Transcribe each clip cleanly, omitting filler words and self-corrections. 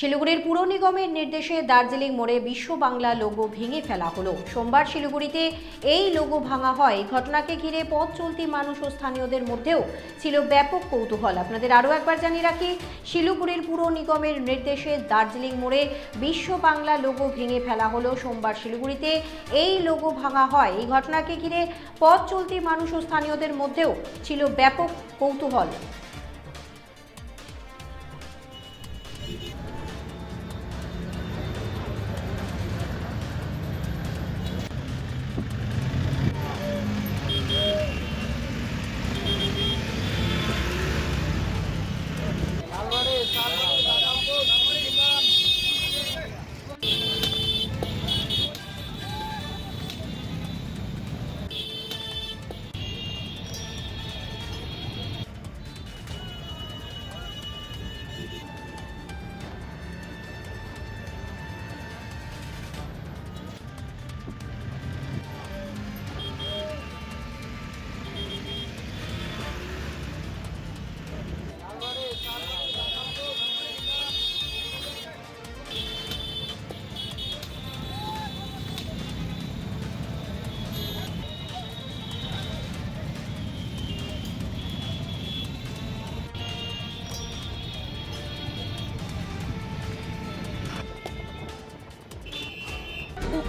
শিলিগুড়ির পুর নিগমের নির্দেশে দার্জিলিং মোড়ে বিশ্ব বাংলা লোগো ভেঙে ফেলা হলো। সোমবার শিলিগুড়িতে এই লোগো ভাঙা হয়। ঘটনাকে ঘিরে পথ চলতি মানুষ ও স্থানীয়দের মধ্যেও ছিল ব্যাপক কৌতূহল। আপনাদের আরও একবার জানিয়ে রাখি, শিলিগুড়ির পুর নিগমের নির্দেশে দার্জিলিং মোড়ে বিশ্ব বাংলা লোগো ভেঙে ফেলা হলো। সোমবার শিলিগুড়িতে এই লোগো ভাঙা হয়। এই ঘটনাকে ঘিরে পথ চলতি মানুষ ও স্থানীয়দের মধ্যেও ছিল ব্যাপক কৌতূহল।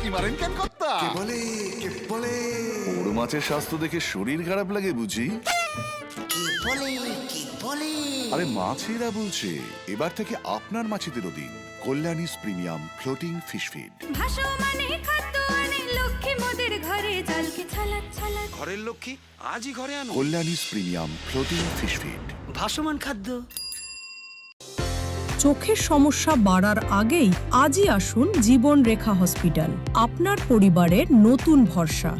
কি মারেন কেন কর্তা? কে বলে বড় মাছের স্বাস্থ্য দেখে শরীর খারাপ লাগে বুঝি? কি বলে আরে মাছেরা বলছে এবার থেকে আপনার মাছেদেরও দিন কল্যাণীস প্রিমিয়াম ফ্লোটিং ফিশ ফিড। ভাসমানে খাদ্য আনে লক্ষ্মী মোদের ঘরে জলকে ছালাত ছালাত। ঘরের লক্ষ্মী আজই ঘরে আনো কল্যাণীস প্রিমিয়াম ফ্লোটিং ফিশ ফিড। ভাসমান খাদ্য। চোখের সমস্যা বাড়ার আগেই আজই আসুন জীবন রেখা হসপিটাল, আপনার পরিবারের নতুন ভরসা।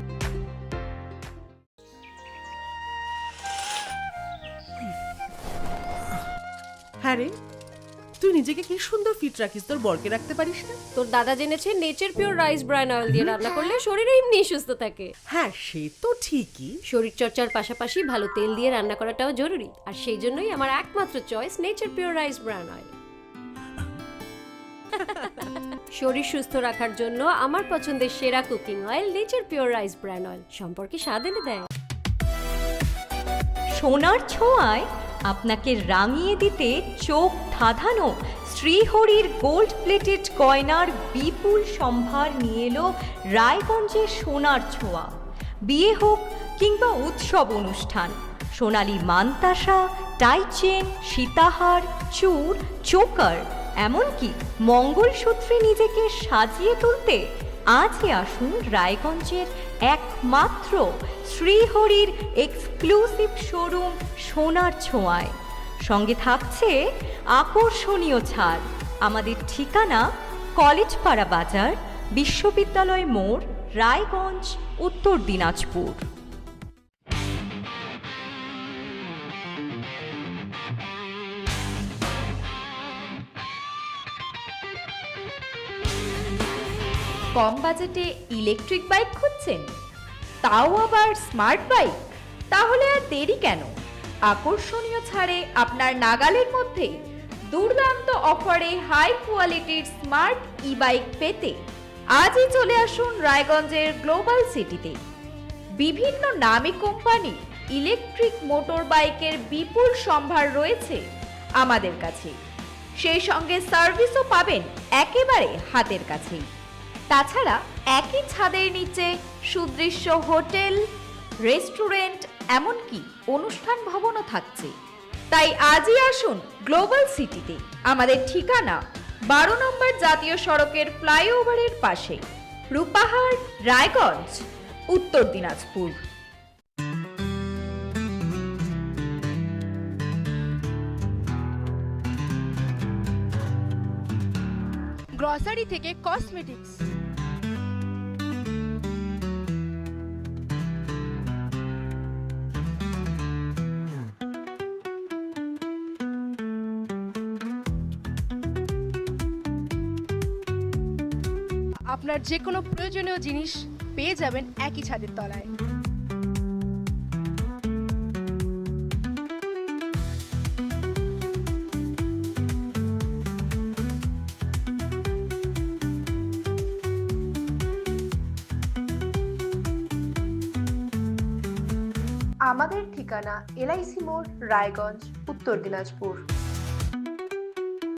হ্যাঁ রে, তুই নিজেকে কি সুন্দর ফিট রাখিস, তোর বরকে রাখতে পারিস না? তোর দাদা জেনেছে nature pure rice bran oil দিয়ে রান্না করলে শরীর এমনি সুস্থ থাকে। হ্যাঁ, সে তো ঠিকই। শরীর চর্চার পাশাপাশি ভালো তেল দিয়ে রান্না করাটাও জরুরি, আর সেই জন্যই আমার একমাত্র choice nature pure rice bran oil. শরীর সুস্থ রাখার জন্য আমার পছন্দের সেরা cooking oil nature pure rice bran oil সম্পর্কে স্বাদ এনে দেয়। সোনার ছোঁয়ায় আপনাকে রাঙিয়ে দিতে চোখ ধাঁধানো শ্রীহরির গোল্ড প্লেটেড গয়নার বিপুল সম্ভার নিয়ে এলো রায়গঞ্জের সোনার ছোঁয়া। বিয়ে হোক কিংবা উৎসব অনুষ্ঠান, সোনালী মানতাসা, টাইচেন, সীতাহার, চূড়, চোকার, এমনকি মঙ্গলসূত্রে নিজেকে সাজিয়ে তুলতে আজই আসুন রায়গঞ্জের একমাত্র শ্রীহরির এক্সক্লুসিভ শোরুম সোনার ছোঁয়ায়। সঙ্গে থাকছে আকর্ষণীয় ছাড়। আমাদের ঠিকানা কলেজপাড়া বাজার, বিশ্ববিদ্যালয় মোড়, রায়গঞ্জ, উত্তর দিনাজপুর। কম বাজেটে ইলেকট্রিক বাইক খুঁজছেন, তাও আবার স্মার্ট বাইক? তাহলে আর দেরি কেন? আকর্ষণীয় ছাড়ে আপনার নাগালের মধ্যে দুর্দান্ত অফারে হাই কোয়ালিটির স্মার্ট ই বাইক পেতে আজই চলে আসুন রায়গঞ্জের গ্লোবাল সিটিতে। বিভিন্ন নামী কোম্পানি ইলেকট্রিক মোটর বাইকের বিপুল সম্ভার রয়েছে আমাদের কাছে। সেই সঙ্গে সার্ভিসও পাবেন একেবারে হাতের কাছেই। তাছাড়া একই ছাদের নিচে সুদৃশ্য হোটেল, রেস্টুরেন্ট, এমনকি অনুষ্ঠান ভবনও থাকছে। তাই আজই আসুন গ্লোবাল সিটিতে। আমাদের ঠিকানা 12 নম্বর জাতীয় সড়কের ফ্লাইওভারের পাশে, রূপাহার, রায়গঞ্জ, উত্তর দিনাজপুর। গ্রসারি থেকে কসমেটিক্স, আপনার যে কোনো প্রয়োজনীয় জিনিস পেয়ে যাবেন একই ছাদের তলায়। আমাদের ঠিকানা এলআইসি মোড়, রায়গঞ্জ, উত্তর দিনাজপুর।